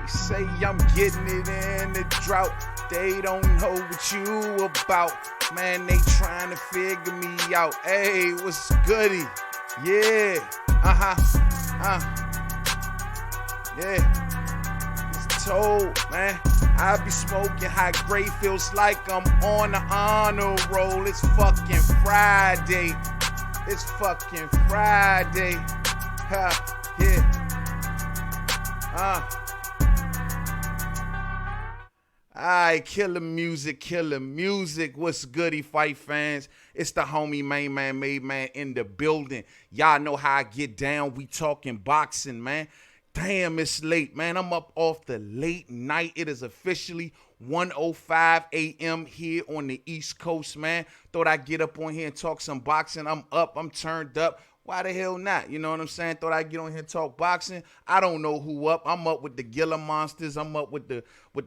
Say I'm getting it in the drought. They don't know what you about. Man, they trying to figure me out. Hey, what's goody? Yeah. Yeah. It's told, man. I be smoking high grade. Feels like I'm on the honor roll. It's fucking Friday. It's fucking Friday. Yeah. Alright, killer music. What's goody, fight fans? It's the homie Main Man, Made Man in the building. Y'all know how I get down. We talking boxing, man. Damn, it's late, man. I'm up off the late night. It is officially 1:05 a.m. here on the East Coast, man. Thought I'd get up on here and talk some boxing. I'm up. I'm turned up. Why the hell not? You know what I'm saying? Thought I'd get on here and talk boxing. I don't know who up. I'm up with the Gila Monsters. I'm up with the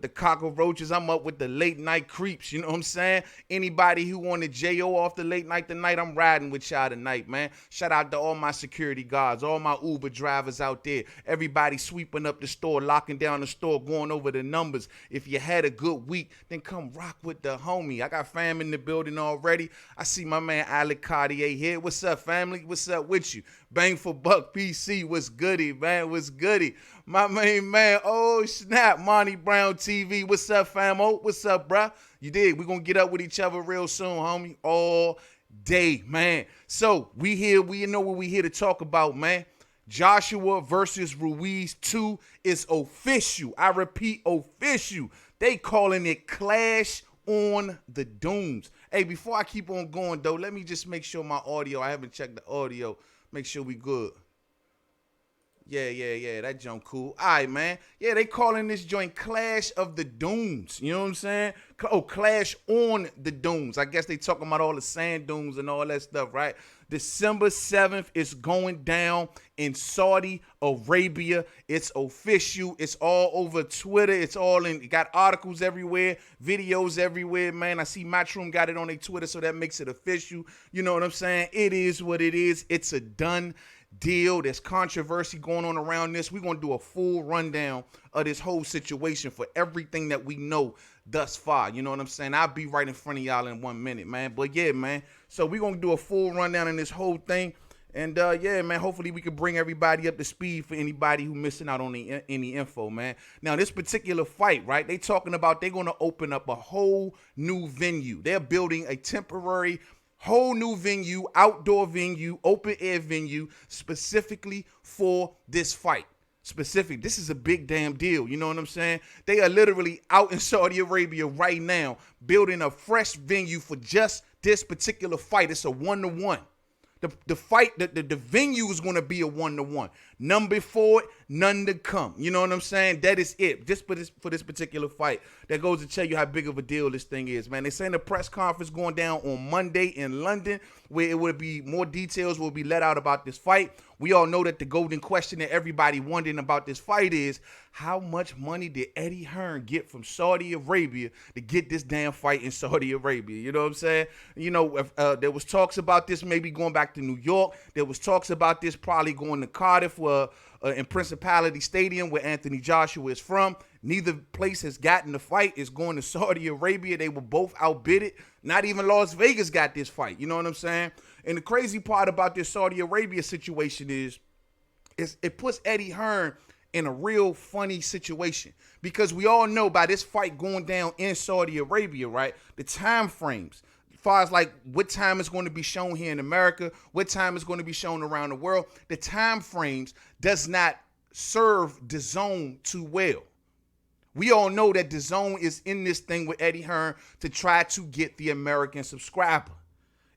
cockroaches. I'm up with the late night creeps. You know what I'm saying? Anybody who wanted J.O. off the late night tonight, I'm riding with y'all tonight, man. Shout out to all my security guards, all my Uber drivers out there. Everybody sweeping up the store, locking down the store, going over the numbers. If you had a good week, then come rock with the homie. I got fam in the building already. I see my man Alec Cartier here. What's up, family? What's up with you? Bang for Buck PC. What's goody, man? What's goody? My main man, oh snap, Monty Brown TV. What's up, famo? What's up, bruh? You dig? We're gonna get up with each other real soon, homie. All day, man. So we here, we know what we here to talk about, man. Joshua versus Ruiz 2 is official. I repeat, official. They calling it Clash on the Dooms. Hey, before I keep on going though, let me just make sure my audio, I haven't checked the audio. Make sure we good. Yeah, that junk cool. All right, man. Yeah, they calling this joint Clash of the Dooms. You know what I'm saying? Oh, Clash on the Dooms. I guess they talking about all the sand dunes and all that stuff, right? December 7th is going down in Saudi Arabia. It's official. It's all over Twitter. It's all in. Got articles everywhere, videos everywhere, man. I see Matchroom got it on their Twitter, so that makes it official. You know what I'm saying? It is what it is. It's a done deal. There's controversy going on around this. We're going to do a full rundown of this whole situation for everything that we know thus far. You know what I'm saying? I'll be right in front of y'all in 1 minute, man. But yeah, man. So we're going to do a full rundown in this whole thing. And yeah, man, hopefully we can bring everybody up to speed for anybody who missing out on any info, man. Now, this particular fight, right, they talking about they're going to open up a whole new venue. They're building a temporary whole new venue, outdoor venue, open air venue, specifically for this fight. This is a big damn deal. You know what I'm saying? They are literally out in Saudi Arabia right now, building a fresh venue for just this particular fight. It's a 1-to-1. The fight, the venue is going to be a 1-to-1. None before it, none to come. You know what I'm saying? That is it. Just for this particular fight. That goes to tell you how big of a deal this thing is, man. They're saying the press conference going down on Monday in London, where it will be more details will be let out about this fight. We all know that the golden question that everybody wondering about this fight is, how much money did Eddie Hearn get from Saudi Arabia to get this damn fight in Saudi Arabia? You know what I'm saying? You know, there was talks about this maybe going back to New York. There was talks about this probably going to Cardiff in Principality Stadium, where Anthony Joshua is from. Neither place has gotten the fight. It's going to Saudi Arabia. They were both outbidded. Not even Las Vegas got this fight. You know what I'm saying? And the crazy part about this Saudi Arabia situation is it puts Eddie Hearn in a real funny situation, because we all know by this fight going down in Saudi Arabia, right, the time frames, as far as like what time is going to be shown here in America, what time is going to be shown around the world, the time frames does not serve DAZN too well. We all know that DAZN is in this thing with Eddie Hearn to try to get the American subscriber.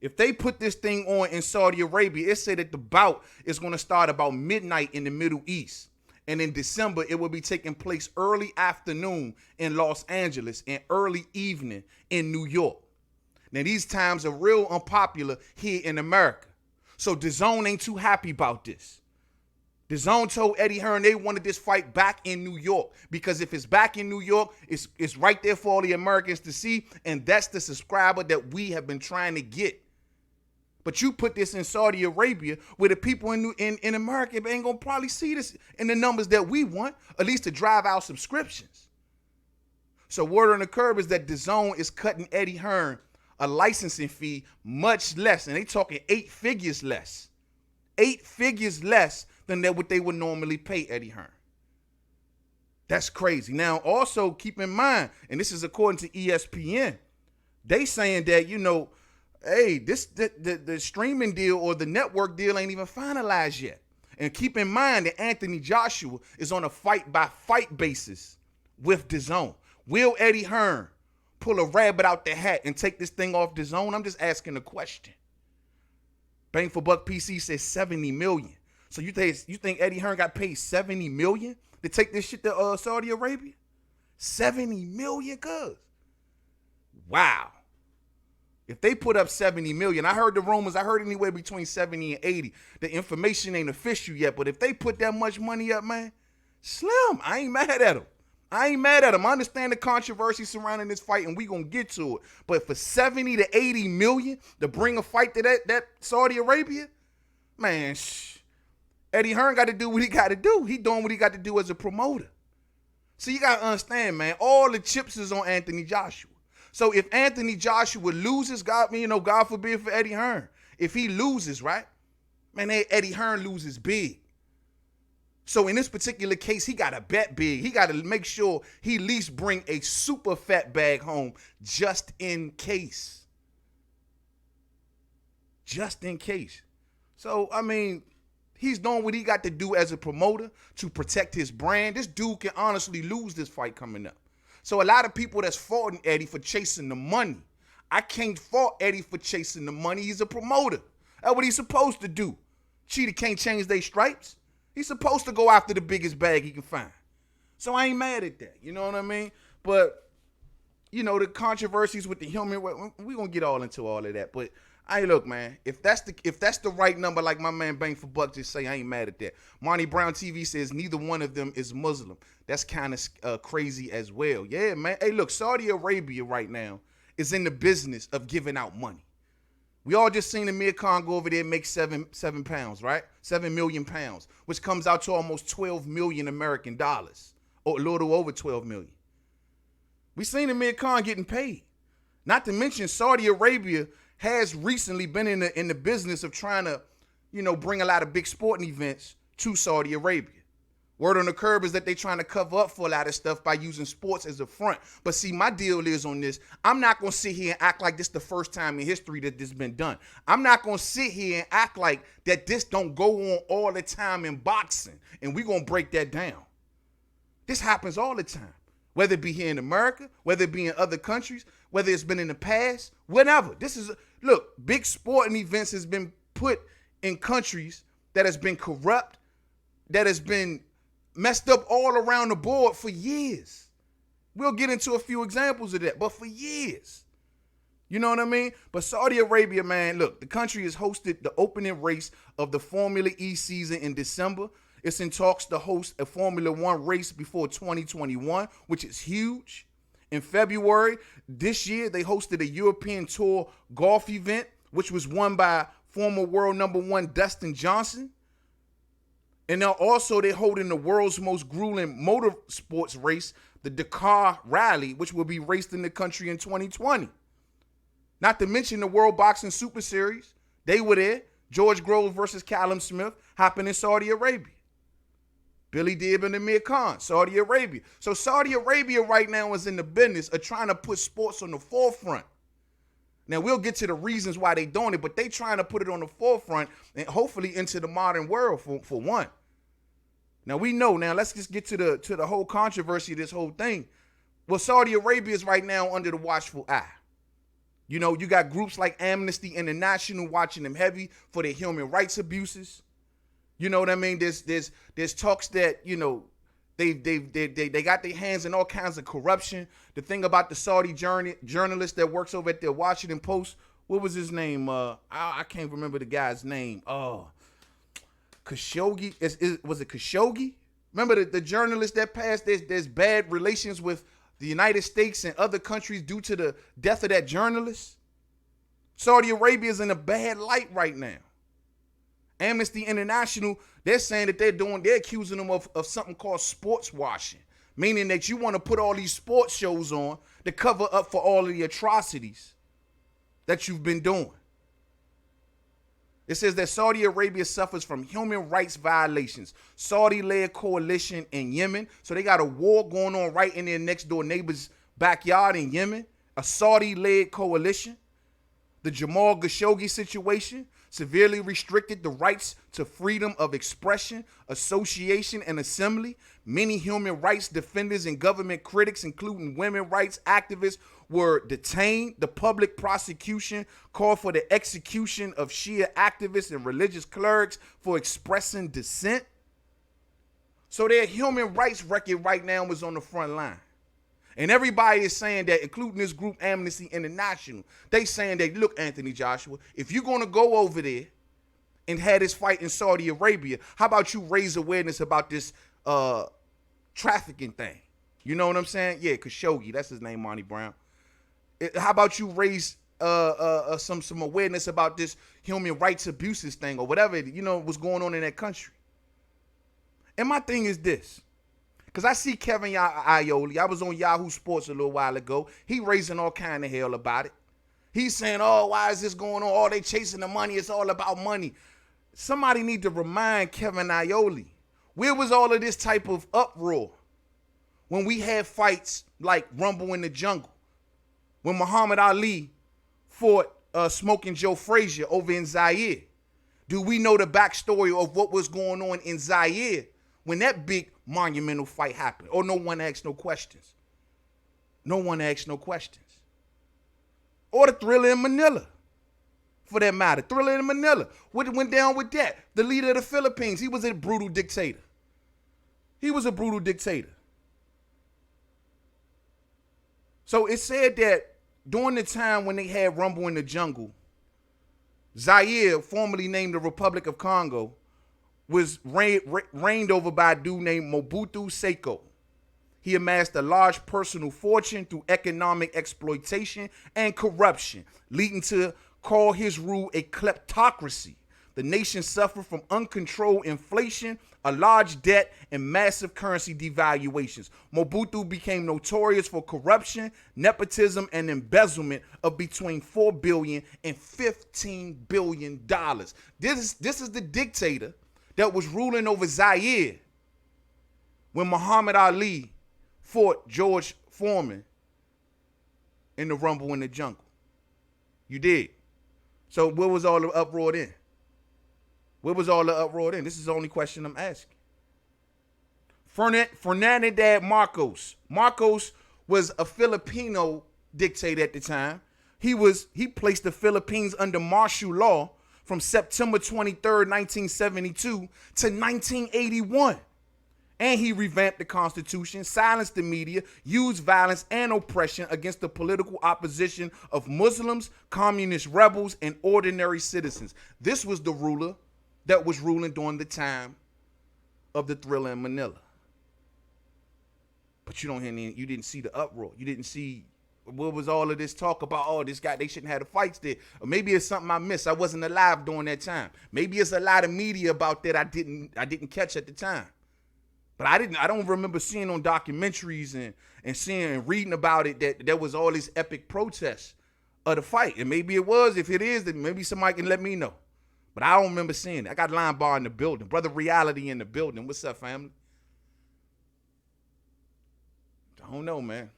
If they put this thing on in Saudi Arabia, it said that the bout is going to start about midnight in the Middle East. And in December, it will be taking place early afternoon in Los Angeles and early evening in New York. Now, these times are real unpopular here in America. So DAZN ain't too happy about this. DAZN told Eddie Hearn they wanted this fight back in New York, because if it's back in New York, it's right there for all the Americans to see, and that's the subscriber that we have been trying to get. But you put this in Saudi Arabia, where the people in America ain't gonna probably see this in the numbers that we want, at least to drive our subscriptions. So word on the curb is that DAZN is cutting Eddie Hearn a licensing fee much less, and they talking 8 figures less. 8 figures less than what they would normally pay Eddie Hearn. That's crazy. Now, also keep in mind, and this is according to ESPN, they saying that, you know, hey, the streaming deal or the network deal ain't even finalized yet. And keep in mind that Anthony Joshua is on a fight-by-fight basis with DAZN. Will Eddie Hearn pull a rabbit out the hat and take this thing off DAZN? I'm just asking a question. Bang for Buck PC says $70 million. So you think Eddie Hearn got paid $70 million to take this shit to Saudi Arabia? $70 million, cuz. Wow. If they put up $70 million, I heard the rumors, I heard anywhere between 70 and 80. The information ain't official yet, but if they put that much money up, man, slim, I ain't mad at them. I understand the controversy surrounding this fight, and we gonna get to it. But for 70 to 80 million to bring a fight to that Saudi Arabia, man, Eddie Hearn got to do what he got to do. He doing what he got to do as a promoter. So you got to understand, man, all the chips is on Anthony Joshua. So if Anthony Joshua loses, God forbid for Eddie Hearn, if he loses, right, man, Eddie Hearn loses big. So in this particular case, he got to bet big. He got to make sure he at least bring a super fat bag home just in case. Just in case. So, I mean, he's doing what he got to do as a promoter to protect his brand. This dude can honestly lose this fight coming up. So a lot of people that's faulting Eddie for chasing the money. I can't fault Eddie for chasing the money. He's a promoter. That's what he's supposed to do. Cheetah can't change their stripes. He's supposed to go after the biggest bag he can find. So I ain't mad at that. You know what I mean? But, you know, the controversies with the human, we're going to get all into all of that. But, hey, look, man, if that's the right number, like my man Bang for Buck just say, I ain't mad at that. Monty Brown TV says neither one of them is Muslim. That's kind of crazy as well. Yeah, man. Hey, look, Saudi Arabia right now is in the business of giving out money. We all just seen Amir Khan go over there and make seven pounds, right? 7 million pounds, which comes out to almost 12 million American dollars, or a little over 12 million. We seen Amir Khan getting paid. Not to mention Saudi Arabia has recently been in the business of trying to, you know, bring a lot of big sporting events to Saudi Arabia. Word on the curb is that they're trying to cover up for a lot of stuff by using sports as a front. But see, my deal is on this, I'm not going to sit here and act like this is the first time in history that this has been done. I'm not going to sit here and act like that this don't go on all the time in boxing, and we're going to break that down. This happens all the time, whether it be here in America, whether it be in other countries, whether it's been in the past, whatever. Look, big sporting events has been put in countries that has been corrupt, that has been messed up all around the board for years. We'll get into a few examples of that, but for years. You know what I mean? But Saudi Arabia, man, look, the country has hosted the opening race of the Formula E season in December. It's in talks to host a Formula One race before 2021, which is huge. In February this year, they hosted a European Tour golf event, which was won by former world number one Dustin Johnson. And now also they're holding the world's most grueling motorsports race, the Dakar Rally, which will be raced in the country in 2020. Not to mention the World Boxing Super Series. They were there. George Groves versus Callum Smith happened in Saudi Arabia. Billy Dib and Amir Khan, Saudi Arabia. So Saudi Arabia right now is in the business of trying to put sports on the forefront. Now, we'll get to the reasons why they doing it, but they trying to put it on the forefront and hopefully into the modern world for one. Now, we know. Now, let's just get to the whole controversy of this whole thing. Well, Saudi Arabia is right now under the watchful eye. You know, you got groups like Amnesty International watching them heavy for their human rights abuses. You know what I mean? There's talks that, you know, they got their hands in all kinds of corruption. The thing about the Saudi journalist that works over at the Washington Post, what was his name? I can't remember the guy's name. Oh, Khashoggi. Was it Khashoggi? Remember the journalist that passed? There's bad relations with the United States and other countries due to the death of that journalist. Saudi Arabia is in a bad light right now. Amnesty International, they're saying that they're accusing them of something called sports washing, meaning that you want to put all these sports shows on to cover up for all of the atrocities that you've been doing. It says that Saudi Arabia suffers from human rights violations. Saudi-led coalition in Yemen. So they got a war going on right in their next door neighbor's backyard in Yemen. A Saudi-led coalition. The Jamal Khashoggi situation severely restricted the rights to freedom of expression, association, and assembly. Many human rights defenders and government critics, including women rights activists, were detained. The public prosecution called for the execution of Shia activists and religious clerics for expressing dissent. So their human rights record right now is on the front line. And everybody is saying that, including this group Amnesty International, they saying that, look, Anthony Joshua, if you're going to go over there and have this fight in Saudi Arabia, how about you raise awareness about this trafficking thing? You know what I'm saying? Yeah, Khashoggi, that's his name, Monty Brown. How about you raise some awareness about this human rights abuses thing or whatever, you know, what's going on in that country? And my thing is this. Because I see Kevin Iole. I was on Yahoo Sports a little while ago. He raising all kind of hell about it. He's saying, oh, why is this going on? Oh, they chasing the money. It's all about money. Somebody need to remind Kevin Iole, where was all of this type of uproar when we had fights like Rumble in the Jungle? When Muhammad Ali fought Smoking Joe Frazier over in Zaire? Do we know the backstory of what was going on in Zaire when that big monumental fight happened? Or no one asked no questions? No one asked no questions. Or the Thriller in Manila, for that matter. Thriller in Manila. What went down with that? The leader of the Philippines, he was a brutal dictator. He was a brutal dictator. So it said that during the time when they had Rumble in the Jungle, Zaire, formerly named the Republic of Congo, was reigned over by a dude named Mobutu Seko. He amassed a large personal fortune through economic exploitation and corruption, leading to call his rule a kleptocracy. The nation suffered from uncontrolled inflation, a large debt, and massive currency devaluations. Mobutu became notorious for corruption, nepotism, and embezzlement of between $4 billion and $15 billion. This is the dictator that was ruling over Zaire when Muhammad Ali fought George Foreman in the Rumble in the Jungle. You did. So where was all the uproar then? Where was all the uproar then? This is the only question I'm asking. Ferdinand Marcos. Marcos was a Filipino dictator at the time. He placed the Philippines under martial law from September 23rd, 1972 to 1981. And he revamped the Constitution, silenced the media, used violence and oppression against the political opposition of Muslims, communist rebels, and ordinary citizens. This was the ruler that was ruling during the time of the Thriller in Manila. But you didn't see the uproar. You didn't see what was all of this talk about, oh, this guy, they shouldn't have the fights there. Or maybe it's something I missed. I wasn't alive during that time. Maybe it's a lot of media about that I didn't catch at the time. But I don't remember seeing on documentaries and seeing and reading about it that there was all this epic protest of the fight. And maybe it was. If it is, then maybe somebody can let me know. But I don't remember seeing it. I got Line Bar in the building. Brother Reality in the building. What's up, family? I don't know, man.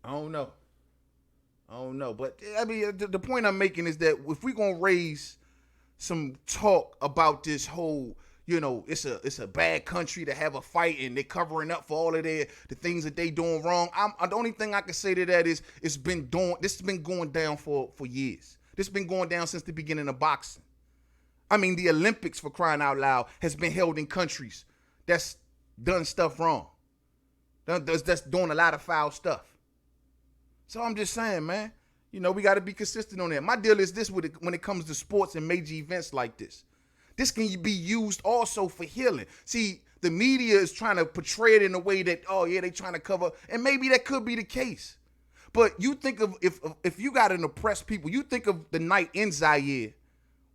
I don't know. But, I mean, the point I'm making is that if we're going to raise some talk about this whole, it's a bad country to have a fight and they're covering up for all of the things that they doing wrong. The only thing I can say to that is this has been going down for years. This has been going down since the beginning of boxing. I mean, the Olympics, for crying out loud, has been held in countries that's done stuff wrong. That's doing a lot of foul stuff. So I'm just saying, man, we got to be consistent on that. My deal is this when it comes to sports and major events like this. This can be used also for healing. See, the media is trying to portray it in a way that, oh, yeah, they trying to cover, and maybe that could be the case. But you think of, if you got an oppressed people, you think of the night in Zaire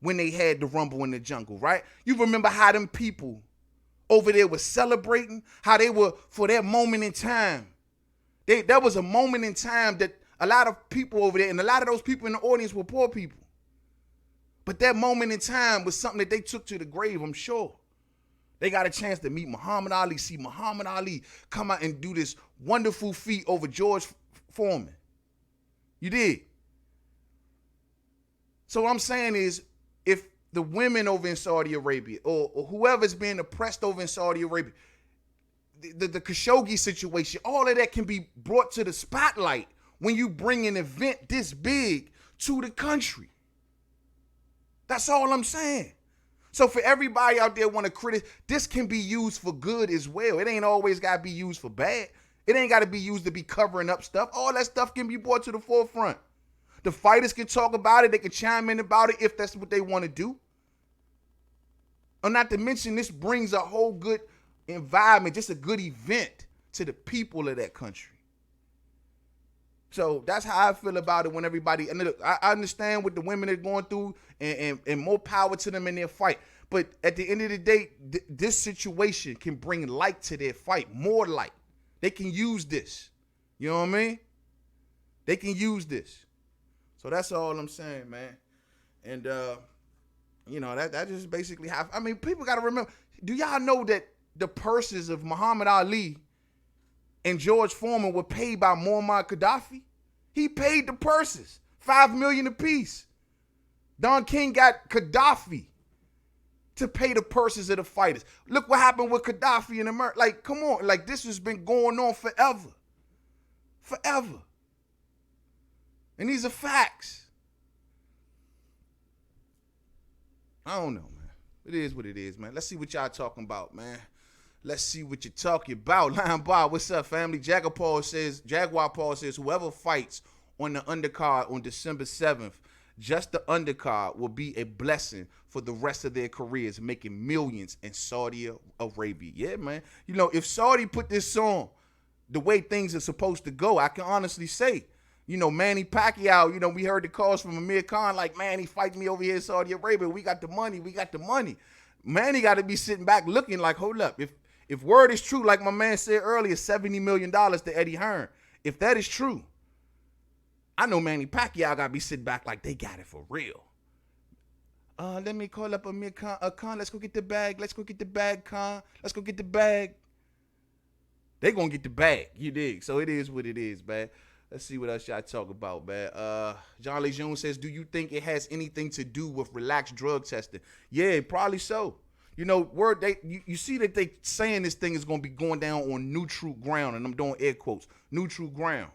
when they had the Rumble in the Jungle, right? You remember how them people over there were celebrating, how they were, for that moment in time. There was a moment in time that a lot of people over there, and a lot of those people in the audience were poor people. But that moment in time was something that they took to the grave, I'm sure. They got a chance to meet Muhammad Ali, see Muhammad Ali come out and do this wonderful feat over George Foreman. You did. So what I'm saying is, if the women over in Saudi Arabia or whoever's being oppressed over in Saudi Arabia, the Khashoggi situation, all of that can be brought to the spotlight when you bring an event this big to the country. That's all I'm saying. So for everybody out there want to criticize, this can be used for good as well. It ain't always got to be used for bad. It ain't got to be used to be covering up stuff. All that stuff can be brought to the forefront. The fighters can talk about it. They can chime in about it if that's what they want to do. Or not to mention, this brings a whole good environment, just a good event to the people of that country. So that's how I feel about it when everybody, and look, I understand what the women are going through and more power to them in their fight. But at the end of the day, this situation can bring light to their fight, more light. They can use this. You know what I mean? They can use this. So that's all I'm saying, man. And, that just basically how, I mean, people got to remember, do y'all know that the purses of Muhammad Ali and George Foreman were paid by Muammar Gaddafi? He paid the purses, $5 million apiece. Don King got Gaddafi to pay the purses of the fighters. Look what happened with Gaddafi in America. Like, come on. Like, this has been going on forever. Forever. And these are facts. I don't know, man. It is what it is, man. Let's see what y'all talking about, man. Let's see what you're talking about. Line Bar, what's up, family? Jaguar Paul says, whoever fights on the undercard on December 7th, just the undercard will be a blessing for the rest of their careers, making millions in Saudi Arabia. Yeah, man. If Saudi put this on the way things are supposed to go, I can honestly say, Manny Pacquiao, we heard the calls from Amir Khan, like, man, he fights me over here in Saudi Arabia. We got the money. Manny got to be sitting back looking like, hold up. If word is true, like my man said earlier, $70 million to Eddie Hearn. If that is true, I know Manny Pacquiao got to be sitting back like they got it for real. Let me call up Amir Khan. Khan, let's go get the bag. Khan. Let's go get the bag. They going to get the bag, you dig? So it is what it is, man. Let's see what else y'all talk about, man. John Lejeune says, do you think it has anything to do with relaxed drug testing? Yeah, probably so. You see that they saying this thing is going to be going down on neutral ground, and I'm doing air quotes, neutral ground.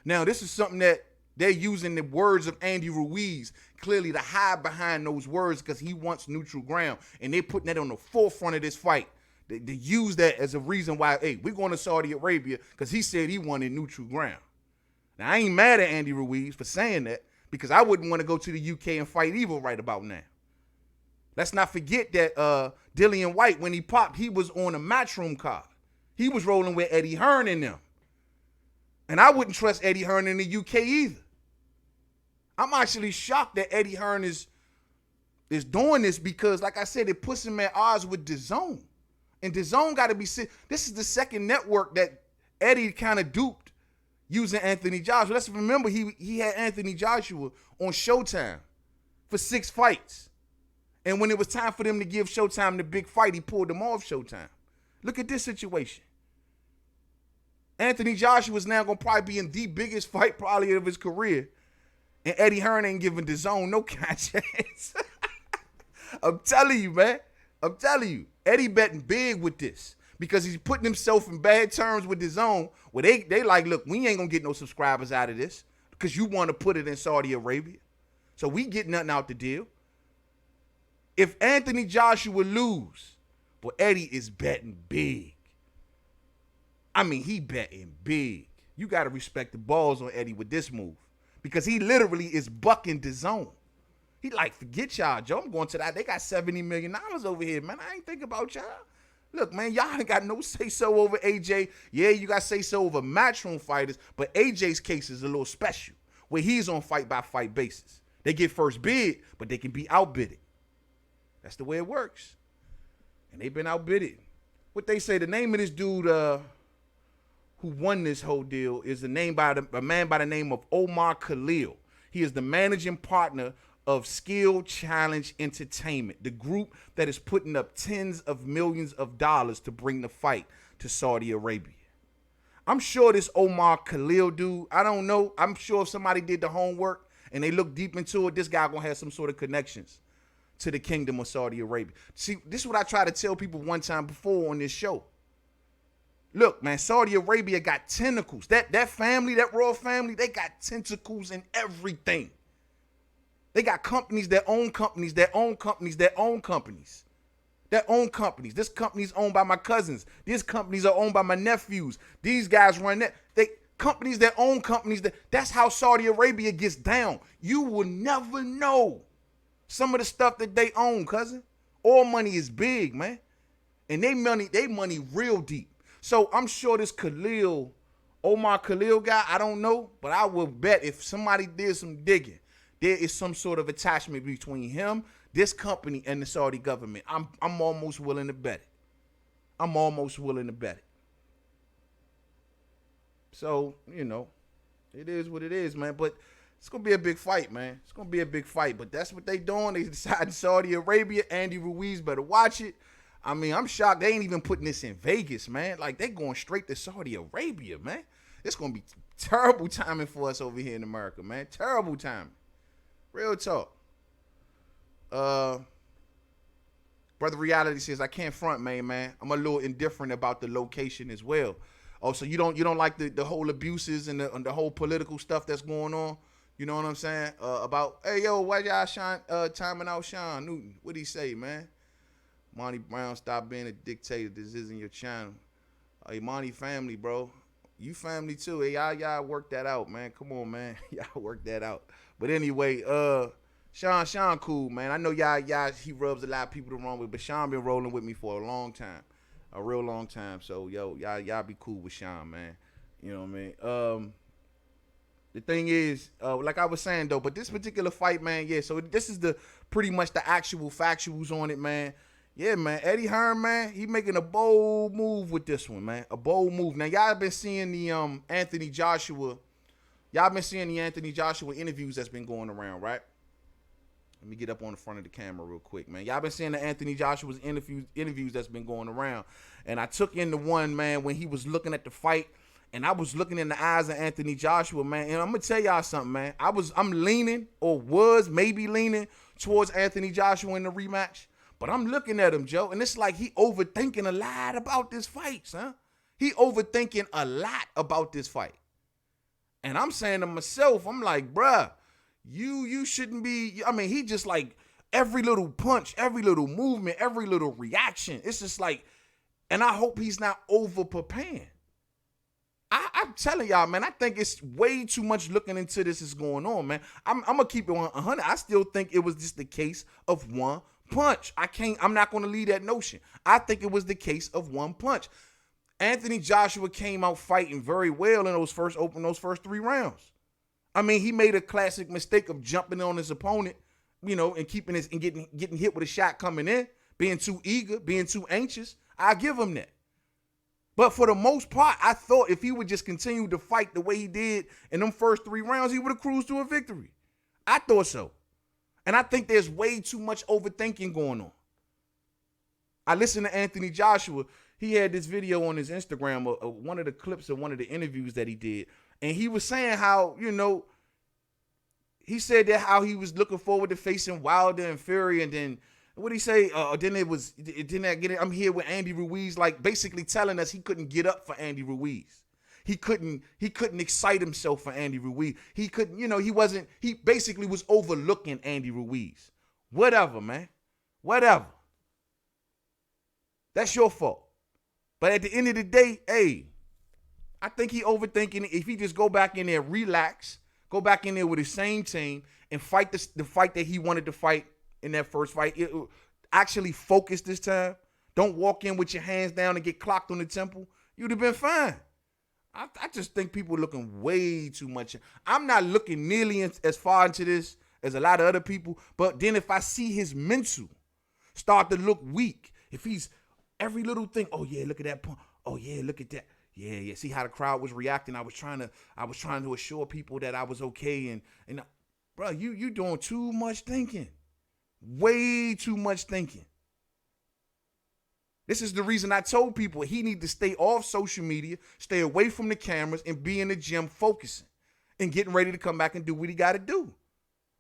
Now, this is something that they're using the words of Andy Ruiz clearly to hide behind those words because he wants neutral ground, and they're putting that on the forefront of this fight They use that as a reason why, hey, we're going to Saudi Arabia because he said he wanted neutral ground. Now, I ain't mad at Andy Ruiz for saying that because I wouldn't want to go to the UK and fight evil right about now. Let's not forget that Dillian White, when he popped, he was on a Matchroom card. He was rolling with Eddie Hearn and them. And I wouldn't trust Eddie Hearn in the UK either. I'm actually shocked that Eddie Hearn is doing this because, like I said, it puts him at odds with DAZN. And DAZN got to be this is the second network that Eddie kind of duped using Anthony Joshua. Let's remember he had Anthony Joshua on Showtime for 6 fights. And when it was time for them to give Showtime the big fight, he pulled them off Showtime. Look at this situation. Anthony Joshua is now going to probably be in the biggest fight probably of his career. And Eddie Hearn ain't giving DAZN no kind of chance. I'm telling you, man. I'm telling you. Eddie betting big with this because he's putting himself in bad terms with DAZN where they like, look, we ain't going to get no subscribers out of this because you want to put it in Saudi Arabia. So we get nothing out the deal. If Anthony Joshua lose, but Eddie is betting big. I mean, he betting big. You got to respect the balls on Eddie with this move because he literally is bucking DAZN. He like, forget y'all, Joe. I'm going to that. They got $70 million over here, man. I ain't think about y'all. Look, man, y'all ain't got no say-so over AJ. Yeah, you got say-so over Matchroom fighters, but AJ's case is a little special where he's on fight-by-fight basis. They get first bid, but they can be outbidded. That's the way it works. And they've been outbidded. What they say, the name of this dude who won this whole deal is a man by the name of Omar Khalil. He is the managing partner of Skill Challenge Entertainment, the group that is putting up tens of millions of dollars to bring the fight to Saudi Arabia. I'm sure this Omar Khalil dude, I don't know. I'm sure if somebody did the homework and they look deep into it, this guy gonna have some sort of connections to the kingdom of Saudi Arabia. See, this is what I try to tell people one time before on this show. Look, man, Saudi Arabia got tentacles. That family, that royal family, they got tentacles in everything. They got companies that own companies, that own companies, that own companies. That own companies. This company's owned by my cousins. These companies are owned by my nephews. These guys run that. Companies that own companies. That's how Saudi Arabia gets down. You will never know some of the stuff that they own, cousin. Oil money is big, man. And they money real deep. So I'm sure this Omar Khalil guy, I don't know, but I would bet if somebody did some digging, there is some sort of attachment between him, this company, and the Saudi government. I'm almost willing to bet it. I'm almost willing to bet it. So, you know, it is what it is, man. But it's going to be a big fight, man. It's going to be a big fight. But that's what they doing. They decided Saudi Arabia. Andy Ruiz better watch it. I mean, I'm shocked they ain't even putting this in Vegas, man. Like, they going straight to Saudi Arabia, man. It's going to be terrible timing for us over here in America, man. Terrible timing. Real talk. Brother Reality says, I can't front, man. I'm a little indifferent about the location as well. Oh, so you don't like the whole abuses and the whole political stuff that's going on? You know what I'm saying? About, hey, yo, why y'all timing out Sean Newton? What'd he say, man? Monty Brown, stop being a dictator. This isn't your channel. Hey, Monty family, bro. You family too. Hey, y'all work that out, man. Come on, man. Y'all work that out. But anyway, Sean cool, man. I know y'all he rubs a lot of people the wrong way, but Sean been rolling with me for a long time. A real long time. So, yo, y'all be cool with Sean, man. You know what I mean? The thing is, like I was saying, though, but this particular fight, man, yeah, so this is pretty much the actual factuals on it, man. Yeah, man, Eddie Hearn, man, he making a bold move with this one, man. A bold move. Now, y'all been seeing the Anthony Joshua interviews that's been going around, right? Let me get up on the front of the camera real quick, man. Y'all been seeing the Anthony Joshua's interviews that's been going around. And I took in the one, man, when he was looking at the fight, and I was looking in the eyes of Anthony Joshua, man. And I'm going to tell y'all something, man. I'm leaning, or was maybe leaning, towards Anthony Joshua in the rematch. But I'm looking at him, Joe, and it's like he overthinking a lot about this fight, son. He overthinking a lot about this fight. And I'm saying to myself, I'm like, bruh, you shouldn't be, I mean, he just like every little punch, every little movement, every little reaction. It's just like And I hope he's not over preparing. I'm telling y'all, man, I think it's way too much looking into this is going on, man. I'm gonna keep it 100. I still think it was just the case of one punch. I'm not gonna leave that notion. I think it was the case of one punch. Anthony Joshua came out fighting very well in those first 3 rounds. I mean, he made a classic mistake of jumping on his opponent, and keeping and getting hit with a shot coming in, being too eager, being too anxious. I give him that. But for the most part, I thought if he would just continue to fight the way he did in them first 3 rounds, he would have cruised to a victory. I thought so. And I think there's way too much overthinking going on. I listened to Anthony Joshua. He had this video on his Instagram, one of the clips of one of the interviews that he did. And he was saying how, he said that how he was looking forward to facing Wilder and Fury, and then what did he say? I'm here with Andy Ruiz, like basically telling us he couldn't get up for Andy Ruiz. He couldn't excite himself for Andy Ruiz. He couldn't, he basically was overlooking Andy Ruiz. Whatever, man. Whatever. That's your fault. But at the end of the day, hey, I think he overthinking it. If he just go back in there, relax, go back in there with his same team and fight the fight that he wanted to fight in that first fight, actually focus this time. Don't walk in with your hands down and get clocked on the temple. You'd have been fine. I just think people are looking way too much. I'm not looking nearly as far into this as a lot of other people. But then if I see his mental start to look weak, if he's every little thing, oh yeah, look at that point. Oh yeah, look at that. Yeah. See how the crowd was reacting. I was trying to assure people that I was okay. And bro, you doing too much thinking. Way too much thinking. This is the reason I told people he need to stay off social media, stay away from the cameras, and be in the gym focusing and getting ready to come back and do what he got to do.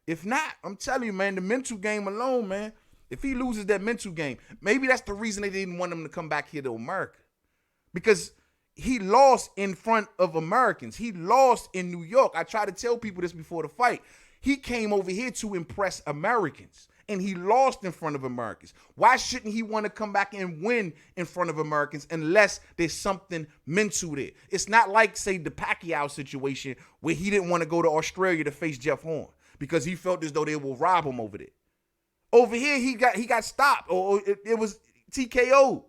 If not, I'm telling you, man, the mental game alone, man, if he loses that mental game, maybe that's the reason they didn't want him to come back here to America. Because he lost in front of Americans. He lost in New York. I try to tell people this before the fight. He came over here to impress Americans. And he lost in front of Americans. Why shouldn't he want to come back and win in front of Americans unless there's something mental there? It's not like, say, the Pacquiao situation where he didn't want to go to Australia to face Jeff Horn because he felt as though they will rob him over there. Over here, he got stopped, or it was TKO.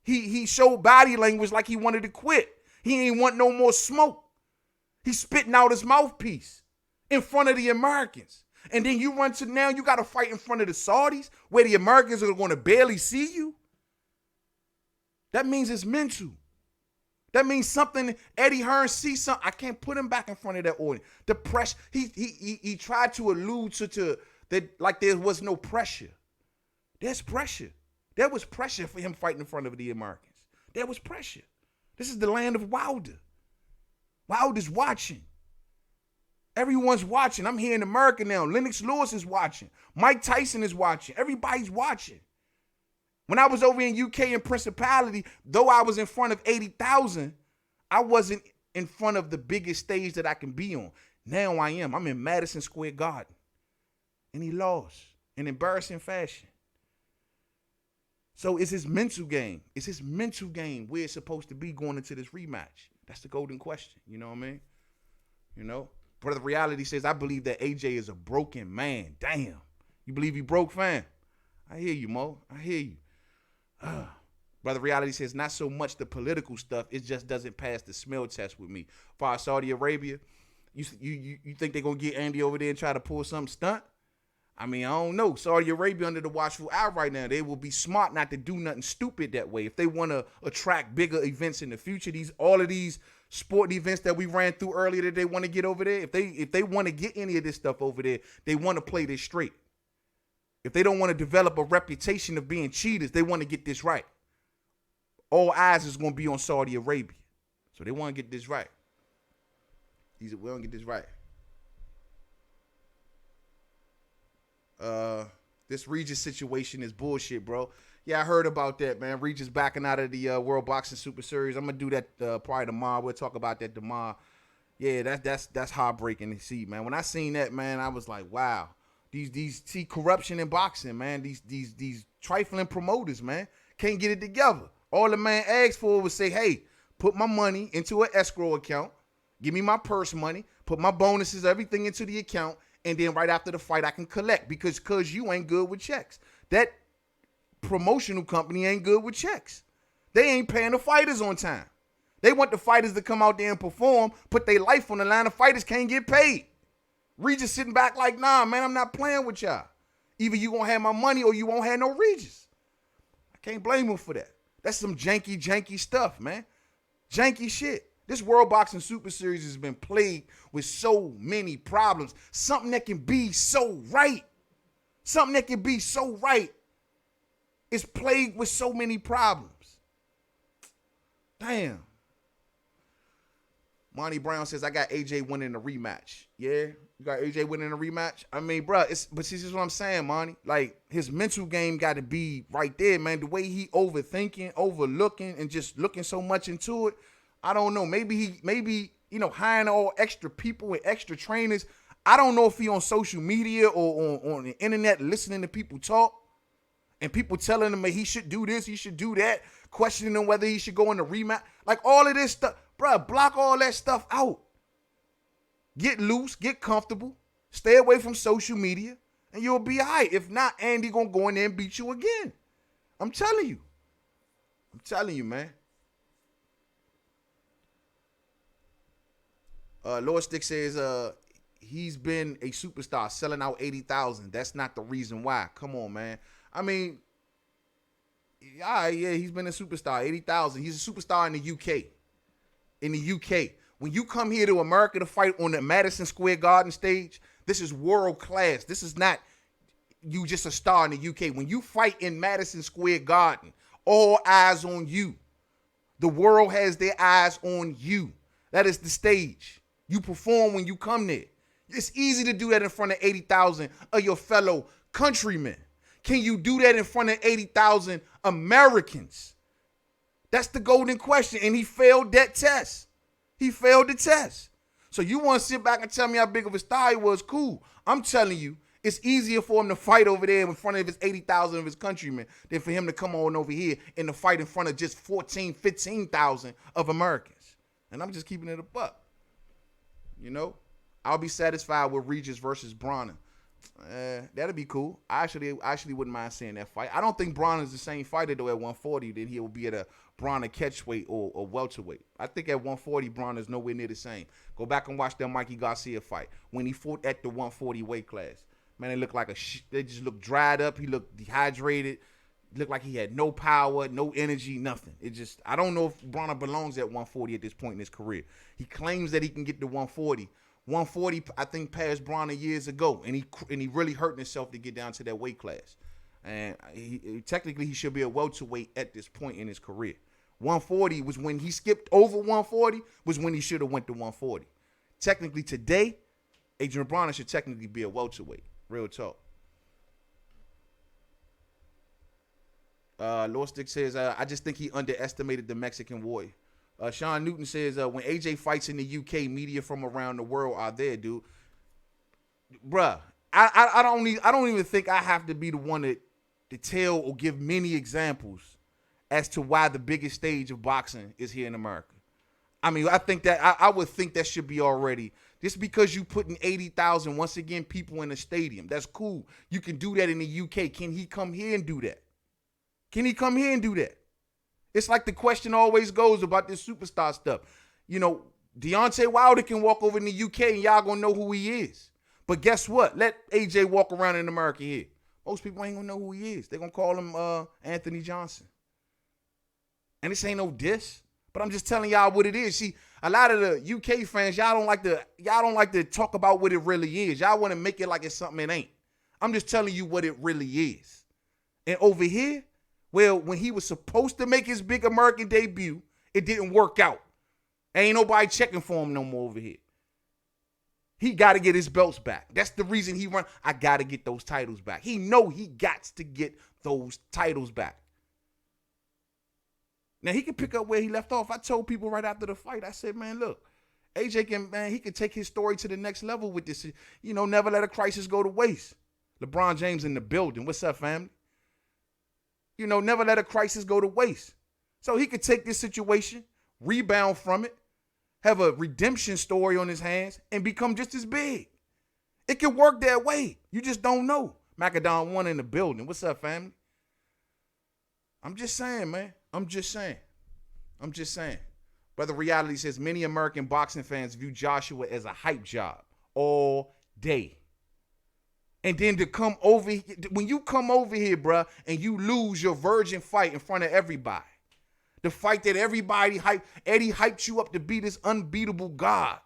He showed body language like he wanted to quit. He ain't want no more smoke. He's spitting out his mouthpiece in front of the Americans. And then you run to now, you got to fight in front of the Saudis where the Americans are going to barely see you. That means it's mental. That means something, Eddie Hearn sees something. I can't put him back in front of that audience. The pressure, he tried to allude to that like there was no pressure. There's pressure. There was pressure for him fighting in front of the Americans. There was pressure. This is the land of Wilder. Wilder's watching. Everyone's watching. I'm here in America now. Lennox Lewis is watching. Mike Tyson is watching. Everybody's watching. When I was over in UK in Principality, though I was in front of 80,000, I wasn't in front of the biggest stage that I can be on. Now I am. I'm in Madison Square Garden. And he lost in embarrassing fashion. So it's his mental game. It's his mental game where it's supposed to be going into this rematch. That's the golden question. You know what I mean? Brother Reality says, I believe that AJ is a broken man. Damn. You believe he broke, fam? I hear you, Mo. I hear you. Brother Reality says, not so much the political stuff. It just doesn't pass the smell test with me. For Saudi Arabia, you think they're going to get Andy over there and try to pull some stunt? I mean, I don't know. Saudi Arabia under the watchful eye right now. They will be smart not to do nothing stupid that way. If they want to attract bigger events in the future, all of these sport events that we ran through earlier that they want to get over there, if they want to get any of this stuff over there, they want to play this straight. If they don't want to develop a reputation of being cheaters, they want to get this right. All eyes is going to be on Saudi Arabia. So they want to get this right. We don't get this right. This Regis situation is bullshit, bro. Yeah, I heard about that, man. Regis backing out of the World Boxing Super Series. I'm gonna do that probably tomorrow. We'll talk about that tomorrow. Yeah, that's heartbreaking to see, man. When I seen that, man, I was like, wow. These corruption in boxing, man. These trifling promoters, man, can't get it together. All the man asked for was say, hey, put my money into an escrow account, give me my purse money, put my bonuses, everything into the account, and then right after the fight I can collect because you ain't good with checks. That promotional company ain't good with checks. They ain't paying the fighters on time. They want the fighters to come out there and perform, put their life on the line. The fighters can't get paid. Regis sitting back like, nah, man, I'm not playing with y'all. Either you gonna have my money or you won't have no Regis. I can't blame him for that. That's some janky stuff, man. Janky shit. This World Boxing Super Series has been plagued with so many problems. Something that can be so right. Something that can be so right is plagued with so many problems. Damn. Monty Brown says, I got AJ winning the rematch. Yeah? You got AJ winning the rematch? I mean, bro, but see, this is what I'm saying, Monty. Like, his mental game got to be right there, man. The way he overthinking, overlooking, and just looking so much into it, I don't know. Maybe, hiring all extra people and extra trainers. I don't know if he on social media or on the internet listening to people talk and people telling him that he should do this, he should do that, questioning him whether he should go in the rematch. Like, all of this stuff. Bruh, block all that stuff out. Get loose, get comfortable, stay away from social media, and you'll be all right. If not, Andy gonna go in there and beat you again. I'm telling you. I'm telling you, man. Lord Stick says he's been a superstar selling out 80,000. That's not the reason why. Come on, man. I mean, yeah, he's been a superstar. 80,000. He's a superstar in the UK. In the UK. When you come here to America to fight on the Madison Square Garden stage, this is world class. This is not you just a star in the UK. When you fight in Madison Square Garden, all eyes on you. The world has their eyes on you. That is the stage. You perform when you come there. It's easy to do that in front of 80,000 of your fellow countrymen. Can you do that in front of 80,000 Americans? That's the golden question, and he failed that test. He failed the test. So you want to sit back and tell me how big of a star he was? Cool. I'm telling you, it's easier for him to fight over there in front of his 80,000 of his countrymen than for him to come on over here and to fight in front of just 14, 15,000 of Americans. And I'm just keeping it a buck. You know? I'll be satisfied with Regis versus Bronner. That'd be cool. I actually wouldn't mind seeing that fight. I don't think Bronner's the same fighter though at 140 that he will be at a Bronner catchweight or welterweight. I think at 140 Bronner's nowhere near the same. Go back and watch that Mikey Garcia fight when he fought at the 140 weight class. Man, they looked like they just looked dried up. He looked dehydrated. Looked like he had no power, no energy, nothing. I don't know if Bronner belongs at 140 at this point in his career. He claims that he can get to 140. 140, I think, passed Bronner years ago, and he really hurting himself to get down to that weight class. And technically, he should be a welterweight at this point in his career. 140 was when he skipped over 140, was when he should have went to 140. Technically, today, Adrian Bronner should technically be a welterweight. Real talk. Lord Stick says, I just think he underestimated the Mexican warrior. Sean Newton says, when AJ fights in the UK, media from around the world are there, dude. Bruh, I don't even think I have to be the one to tell or give many examples as to why the biggest stage of boxing is here in America. I mean, I think that I would think that should be already. Just because you putting 80,000, once again, people in a stadium, that's cool. You can do that in the UK. Can he come here and do that? Can he come here and do that? It's like the question always goes about this superstar stuff. You know, Deontay Wilder can walk over in the UK and y'all gonna know who he is. But guess what? Let AJ walk around in America here. Most people ain't gonna know who he is. They're gonna call him Anthony Johnson. And this ain't no diss, but I'm just telling y'all what it is. See, a lot of the UK fans, y'all don't like to talk about what it really is. Y'all want to make it like it's something it ain't. I'm just telling you what it really is. And over here, well, when he was supposed to make his big American debut, it didn't work out. Ain't nobody checking for him no more over here. He got to get his belts back. That's the reason he run. I got to get those titles back. He know he got to get those titles back. Now, he can pick up where he left off. I told people right after the fight, I said, man, look, AJ he can take his story to the next level with this. You know, never let a crisis go to waste. LeBron James in the building. What's up, family? You know, never let a crisis go to waste. So he could take this situation, rebound from it, have a redemption story on his hands, and become just as big. It can work that way. You just don't know. Macadon 1 in the building. What's up, family? I'm just saying, man. I'm just saying. Brother Reality says many American boxing fans view Joshua as a hype job all day. And then to come over, when you come over here, bruh, and you lose your virgin fight in front of everybody, the fight that everybody Eddie hyped you up to be this unbeatable god,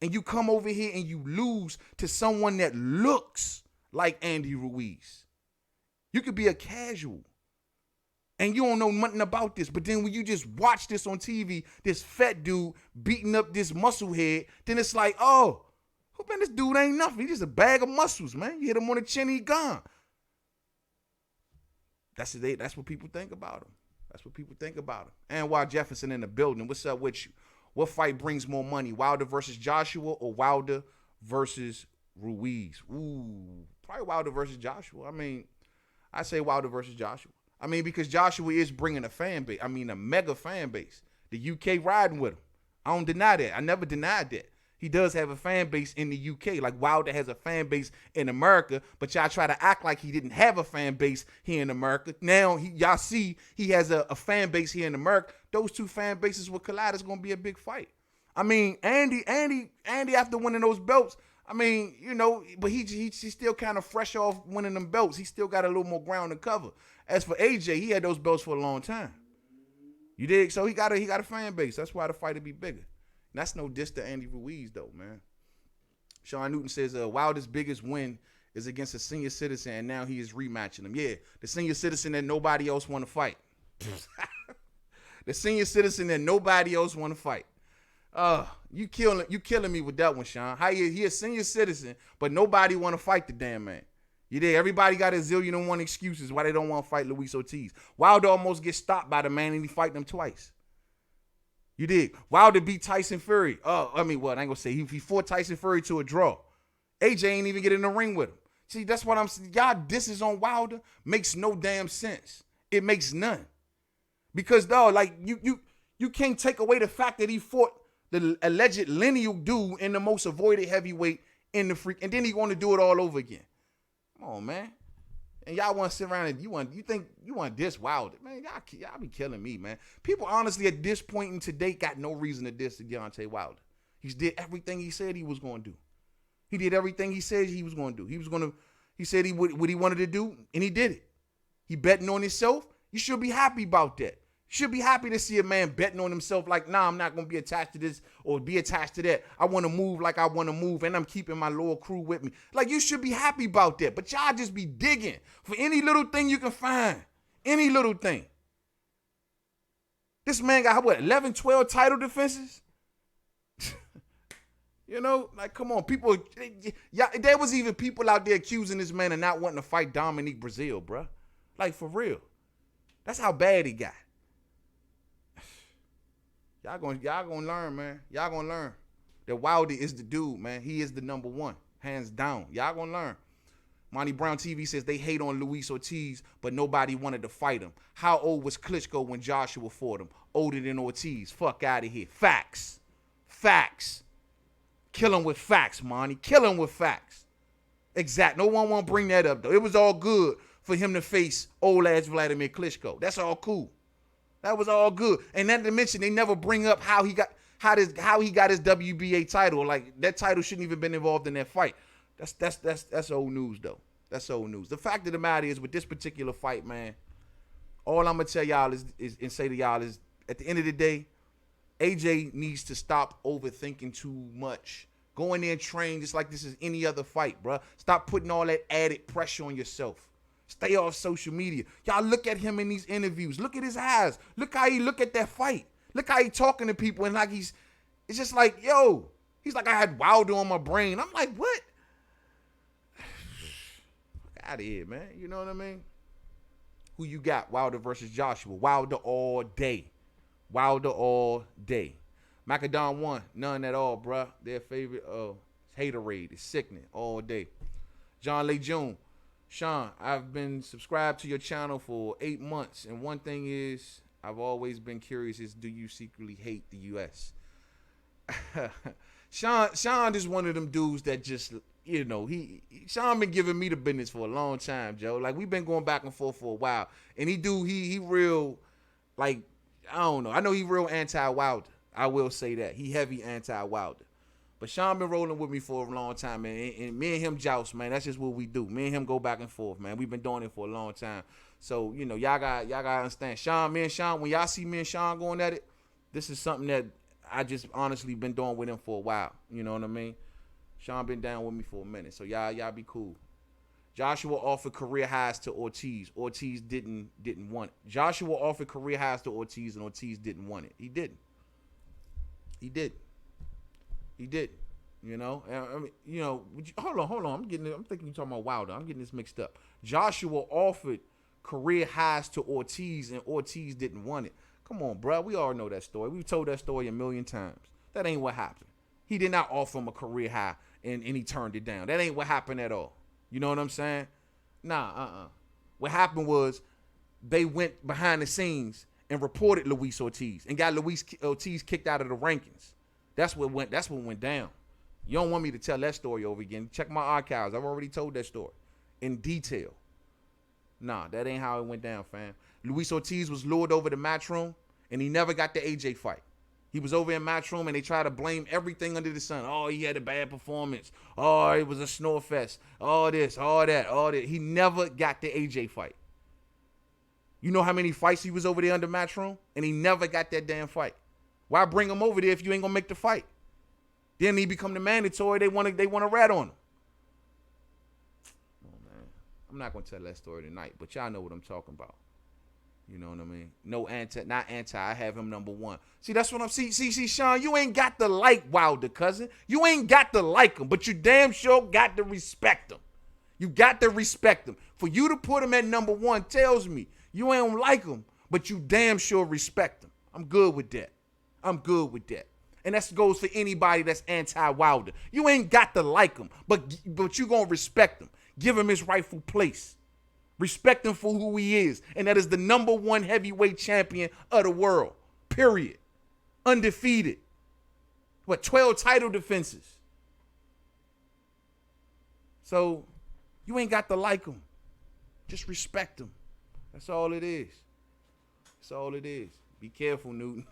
and you come over here and you lose to someone that looks like Andy Ruiz. You could be a casual, and you don't know nothing about this, but then when you just watch this on TV, this fat dude beating up this muscle head, then it's like, oh, man, this dude ain't nothing. He's just a bag of muscles, man. You hit him on the chin, he gone. That's what people think about him. And while Jefferson in the building, what's up with you? What fight brings more money, Wilder versus Joshua or Wilder versus Ruiz? Ooh, probably Wilder versus Joshua. I mean, I say Wilder versus Joshua. I mean, because Joshua is bringing a fan base. I mean, a mega fan base. The UK riding with him. I don't deny that. I never denied that. He does have a fan base in the UK. Like Wilder has a fan base in America, but y'all try to act like he didn't have a fan base here in America. Now y'all see he has a fan base here in America. Those two fan bases will collide. It's gonna be a big fight. I mean, Andy after winning those belts, I mean, you know, but he's still kind of fresh off winning them belts. He still got a little more ground to cover. As for AJ, he had those belts for a long time. You dig? So he got a fan base. That's why the fight will be bigger. That's no diss to Andy Ruiz, though, man. Sean Newton says Wilder's biggest win is against a senior citizen, and now he is rematching him. Yeah, the senior citizen that nobody else want to fight. The senior citizen that nobody else want to fight. You killing me with that one, Sean. How he a senior citizen, but nobody want to fight the damn man. You did. Everybody got a zillion and one excuses why they don't want to fight Luis Ortiz. Wilder almost gets stopped by the man, and he fight them twice. You did. Wilder beat Tyson Fury. I ain't gonna say he fought Tyson Fury to a draw. AJ ain't even get in the ring with him. See, that's what I'm saying. Y'all disses on Wilder makes no damn sense. It makes none. Because dog, like you can't take away the fact that he fought the alleged lineal dude in the most avoided heavyweight in the freak, and then he want to do it all over again. Come on, man. And y'all want to sit around and you think you want to diss Wilder. Man, y'all be killing me, man. People honestly at this point in today got no reason to diss Deontay Wilder. He did everything he said he was going to do. He did everything he said he was going to do. He said what he wanted to do, and he did it. He betting on himself. You should be happy about that. You should be happy to see a man betting on himself like, nah, I'm not going to be attached to this or be attached to that. I want to move like I want to move, and I'm keeping my loyal crew with me. Like, you should be happy about that. But y'all just be digging for any little thing you can find. Any little thing. This man got, 11, 12 title defenses? You know, like, come on. People, there was even people out there accusing this man of not wanting to fight Dominique Brazil, bruh. Like, for real. That's how bad he got. Y'all gonna learn, man. Y'all gonna learn that Wilder is the dude, man. He is the number one, hands down. Y'all gonna learn. Monty Brown TV says they hate on Luis Ortiz, but nobody wanted to fight him. How old was Klitschko when Joshua fought him? Older than Ortiz. Fuck out of here. Facts. Kill him with facts, Monty. Kill him with facts. Exact. No one want to bring that up, though. It was all good for him to face old-ass Vladimir Klitschko. That's all cool. That was all good. And not to mention, they never bring up how he got his WBA title. Like, that title shouldn't even been involved in that fight. That's old news, though. That's old news. The fact of the matter is, with this particular fight, man, all I'm gonna tell y'all is say to y'all is, at the end of the day, AJ needs to stop overthinking too much. Go in there and train just like this is any other fight, bro. Stop putting all that added pressure on yourself. Stay off social media. Y'all look at him in these interviews. Look at his eyes. Look how he look at that fight. Look how he talking to people, and like it's just like, yo, he's like, I had Wilder on my brain. I'm like, what? Fuck out of here, man. You know what I mean? Who you got? Wilder versus Joshua. Wilder all day. Wilder all day. Macadon 1, none at all, bruh. Their favorite haterade is sickening all day. John Lejeune. Sean, I've been subscribed to your channel for 8 months, and one thing is I've always been curious is do you secretly hate the US? Sean is one of them dudes that just, Sean been giving me the business for a long time, Joe. Like, we've been going back and forth for a while. And he real, like, I don't know. I know he real anti-Wilder. I will say that. He heavy anti-Wilder. But Sean been rolling with me for a long time, man. And me and him joust, man. That's just what we do. Me and him go back and forth, man. We've been doing it for a long time. So, y'all gotta understand. Me and Sean, when y'all see me and Sean going at it, this is something that I just honestly been doing with him for a while. You know what I mean? Sean been down with me for a minute. So y'all be cool. Joshua offered career highs to Ortiz. Ortiz didn't want it. Joshua offered career highs to Ortiz, and Ortiz didn't want it. He didn't. He did. I mean, hold on. I'm thinking you're talking about Wilder. I'm getting this mixed up. Joshua offered career highs to Ortiz, and Ortiz didn't want it. Come on, bro. We all know that story. We've told that story a million times. That ain't what happened. He did not offer him a career high, and he turned it down. That ain't what happened at all. You know what I'm saying? Nah, What happened was they went behind the scenes and reported Luis Ortiz and got Luis Ortiz kicked out of the rankings. That's what went down. You don't want me to tell that story over again. Check my archives. I've already told that story in detail. Nah, that ain't how it went down, fam. Luis Ortiz was lured over to Matchroom, and he never got the AJ fight. He was over in Matchroom, and they tried to blame everything under the sun. Oh, he had a bad performance. Oh, it was a snore fest. All this, all that, all that. He never got the AJ fight. You know how many fights he was over there under Matchroom? And he never got that damn fight. Why bring him over there if you ain't gonna make the fight? Then he become the mandatory. They want to rat on him. Oh, man. I'm not gonna tell that story tonight, but y'all know what I'm talking about. You know what I mean? Not anti. I have him number one. See, that's what I'm see, Sean, you ain't got to like Wilder, cousin. You ain't got to like him, but you damn sure got to respect him. You got to respect him. For you to put him at number one tells me you ain't like him, but you damn sure respect him. I'm good with that. And that goes for anybody that's anti-Wilder. You ain't got to like him, but you gonna respect him. Give him his rightful place. Respect him for who he is. And that is the number one heavyweight champion of the world. Period. Undefeated. 12 title defenses. So, you ain't got to like him. Just respect him. That's all it is. Be careful, Newton.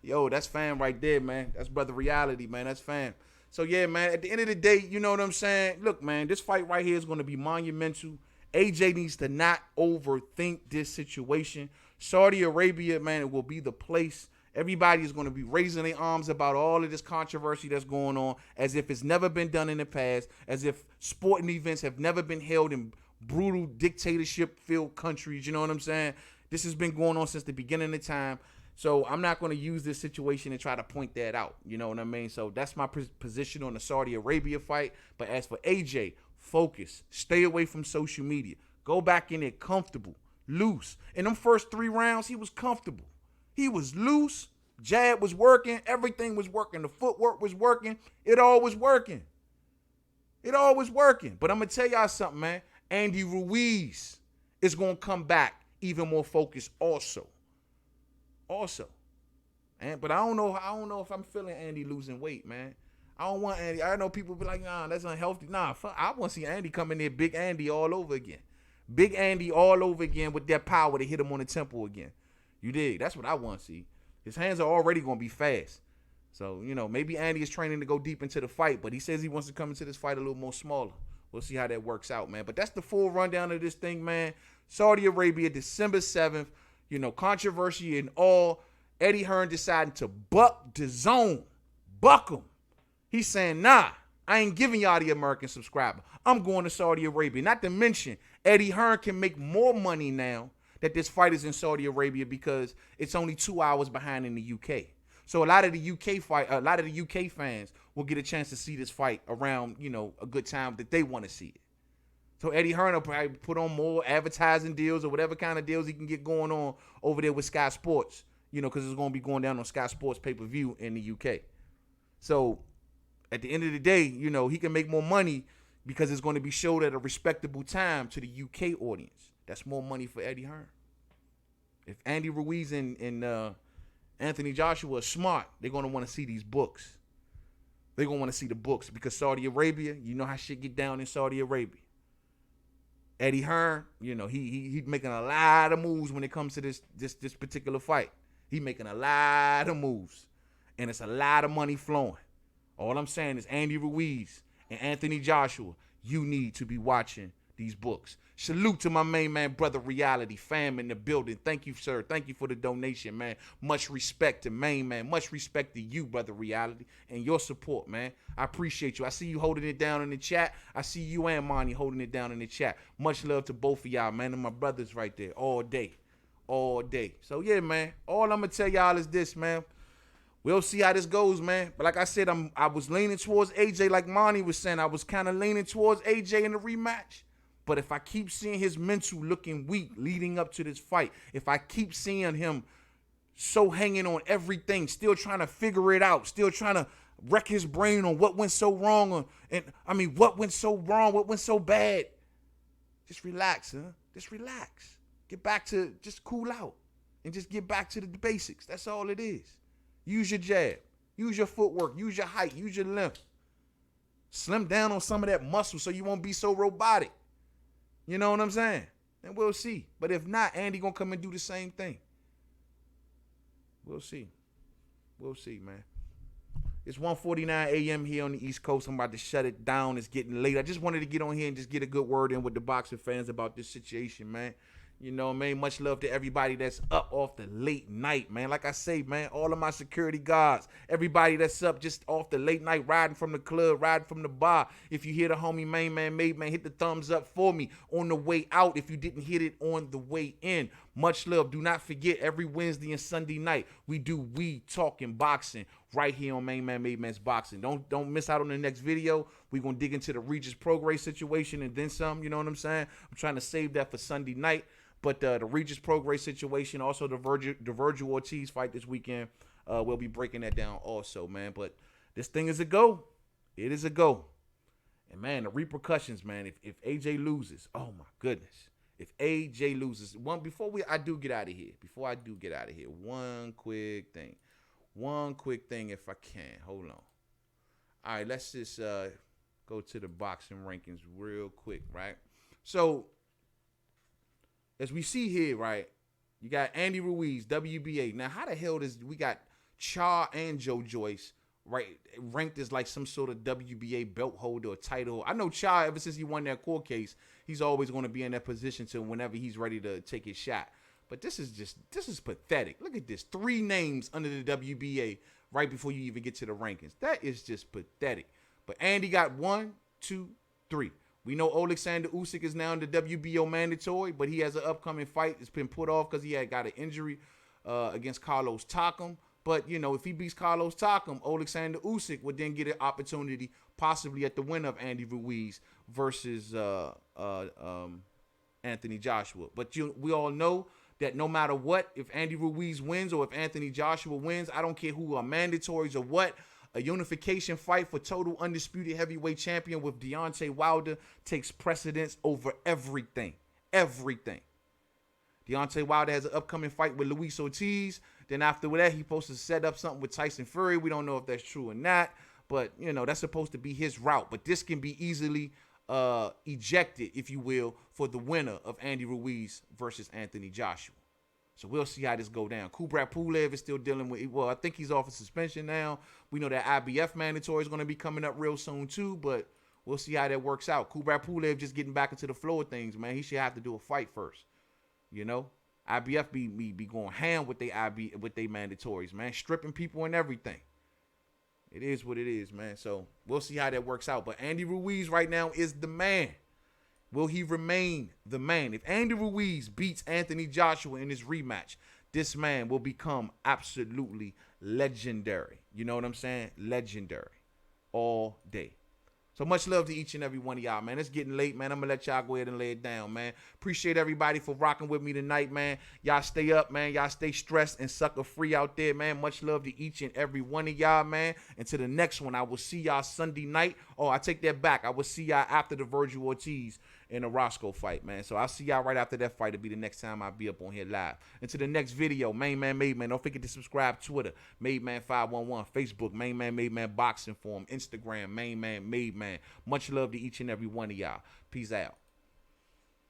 Yo, that's fam right there, man. That's brother reality, man. That's fam. So, yeah, man, at the end of the day, you know what I'm saying? Look, man, this fight right here is going to be monumental. AJ needs to not overthink this situation. Saudi Arabia, man, it will be the place. Everybody is going to be raising their arms about all of this controversy that's going on, as if it's never been done in the past, as if sporting events have never been held in brutal dictatorship-filled countries. You know what I'm saying? This has been going on since the beginning of time. So I'm not going to use this situation and try to point that out. You know what I mean? So that's my position on the Saudi Arabia fight. But as for AJ, focus. Stay away from social media. Go back in there comfortable, loose. In them first 3 rounds, he was comfortable. He was loose. Jab was working. Everything was working. The footwork was working. It all was working. But I'm going to tell y'all something, man. Andy Ruiz is going to come back even more focused also. But I don't know if I'm feeling Andy losing weight, man. I don't want Andy. I know people be like, nah, that's unhealthy. Nah, fuck, I want to see Andy come in there, Big Andy all over again. Big Andy all over again with that power to hit him on the temple again. You dig? That's what I want to see. His hands are already going to be fast. So, maybe Andy is training to go deep into the fight, but he says he wants to come into this fight a little more smaller. We'll see how that works out, man. But that's the full rundown of this thing, man. Saudi Arabia, December 7th. Controversy and all. Eddie Hearn deciding to buck the zone. Buck him. He's saying, nah, I ain't giving y'all the American subscriber. I'm going to Saudi Arabia. Not to mention, Eddie Hearn can make more money now that this fight is in Saudi Arabia because it's only 2 hours behind in the UK. So a lot of the UK fans will get a chance to see this fight around, a good time that they want to see it. So Eddie Hearn will probably put on more advertising deals or whatever kind of deals he can get going on over there with Sky Sports, because it's going to be going down on Sky Sports pay-per-view in the UK. So at the end of the day, he can make more money because it's going to be showed at a respectable time to the UK audience. That's more money for Eddie Hearn. If Andy Ruiz and Anthony Joshua are smart, they're gonna want to see these books. They're gonna want to see the books because Saudi Arabia, you know how shit get down in Saudi Arabia. Eddie Hearn, you know, he making a lot of moves when it comes to this particular fight. He making a lot of moves, and it's a lot of money flowing. All I'm saying is Andy Ruiz and Anthony Joshua, you need to be watching these books. Salute to my main man, Brother Reality, fam in the building. Thank you, sir. Thank you for the donation, man. Much respect to main man. Much respect to you, Brother Reality, and your support, man. I appreciate you. I see you holding it down in the chat. I see you and Monty holding it down in the chat. Much love to both of y'all, man, and my brothers right there all day. All day. So, yeah, man, all I'm going to tell y'all is this, man. We'll see how this goes, man. But like I said, I was leaning towards AJ like Monty was saying. I was kind of leaning towards AJ in the rematch. But if I keep seeing his mental looking weak leading up to this fight, if I keep seeing him so hanging on everything, still trying to figure it out, still trying to wreck his brain on what went so wrong, what went so wrong, what went so bad, just relax, huh? Just relax. Get back to, just cool out and just get back to the basics. That's all it is. Use your jab. Use your footwork. Use your height. Use your length. Slim down on some of that muscle so you won't be so robotic. You know what I'm saying? And we'll see. But if not, Andy gonna come and do the same thing. We'll see. We'll see, man. It's 1:49 a.m. here on the East Coast. I'm about to shut it down. It's getting late. I just wanted to get on here and just get a good word in with the boxing fans about this situation, man. You know, man, much love to everybody that's up off the late night, man. Like I say, man, all of my security guards, everybody that's up just off the late night, riding from the club, riding from the bar. If you hear the homie main man made, man, hit the thumbs up for me on the way out if you didn't hit it on the way in. Much love. Do not forget, every Wednesday and Sunday night, we talking boxing right here on Main Man Made Man's Boxing. Don't miss out on the next video. We're going to dig into the Regis Prograis situation and then some, you know what I'm saying? I'm trying to save that for Sunday night. But the Regis Prograis situation, also the Virgil Ortiz fight this weekend, we'll be breaking that down also, man. But this thing is a go. It is a go. And, man, the repercussions, man, if AJ loses, oh, my goodness. If AJ loses, before I do get out of here, one quick thing. If I can. Hold on. All right, let's just go to the boxing rankings real quick, right? So, as we see here, right, you got Andy Ruiz, WBA. Now, how the hell we got Char and Joe Joyce, right, ranked as like some sort of WBA belt holder or title? I know Char, ever since he won that court case, he's always going to be in that position till whenever he's ready to take his shot. But this is pathetic. Look at this. 3 names under the WBA right before you even get to the rankings. That is just pathetic. But Andy got 1, 2, 3. We know Alexander Usyk is now in the WBO mandatory, but he has an upcoming fight. It's been put off because he had got an injury against Carlos Takam. But, you know, if he beats Carlos Takam, Alexander Usyk would then get an opportunity possibly at the win of Andy Ruiz versus Anthony Joshua. But we all know that no matter what, if Andy Ruiz wins or if Anthony Joshua wins, I don't care who are mandatories or what, a unification fight for total undisputed heavyweight champion with Deontay Wilder takes precedence over everything. Everything. Deontay Wilder has an upcoming fight with Luis Ortiz. Then after that, he's supposed to set up something with Tyson Fury. We don't know if that's true or not. But, you know, that's supposed to be his route. But this can be easily ejected, if you will, for the winner of Andy Ruiz versus Anthony Joshua. So we'll see how this go down. Kubrat Pulev is still dealing with, well, I think he's off of suspension now. We know that IBF mandatory is going to be coming up real soon too, but we'll see how that works out. Kubrat Pulev just getting back into the flow of things, man. He should have to do a fight first. You know? IBF be going ham with they mandatories, man. Stripping people and everything. It is what it is, man. So we'll see how that works out. But Andy Ruiz right now is the man. Will he remain the man? If Andy Ruiz beats Anthony Joshua in his rematch, this man will become absolutely legendary. You know what I'm saying? Legendary. All day. So much love to each and every one of y'all, man. It's getting late, man. I'm going to let y'all go ahead and lay it down, man. Appreciate everybody for rocking with me tonight, man. Y'all stay up, man. Y'all stay stressed and sucker free out there, man. Much love to each and every one of y'all, man. And to the next one, I will see y'all Sunday night. Oh, I take that back. I will see y'all after the Virgil Ortiz in the Roscoe fight, man. So I'll see y'all right after that fight. It'll be the next time I'll be up on here live. Until the next video, Main Man Made Man. Don't forget to subscribe. Twitter, Made Man 511. Facebook, Main Man Made Man Boxing Forum. Instagram, Main Man Made Man. Much love to each and every one of y'all. Peace out.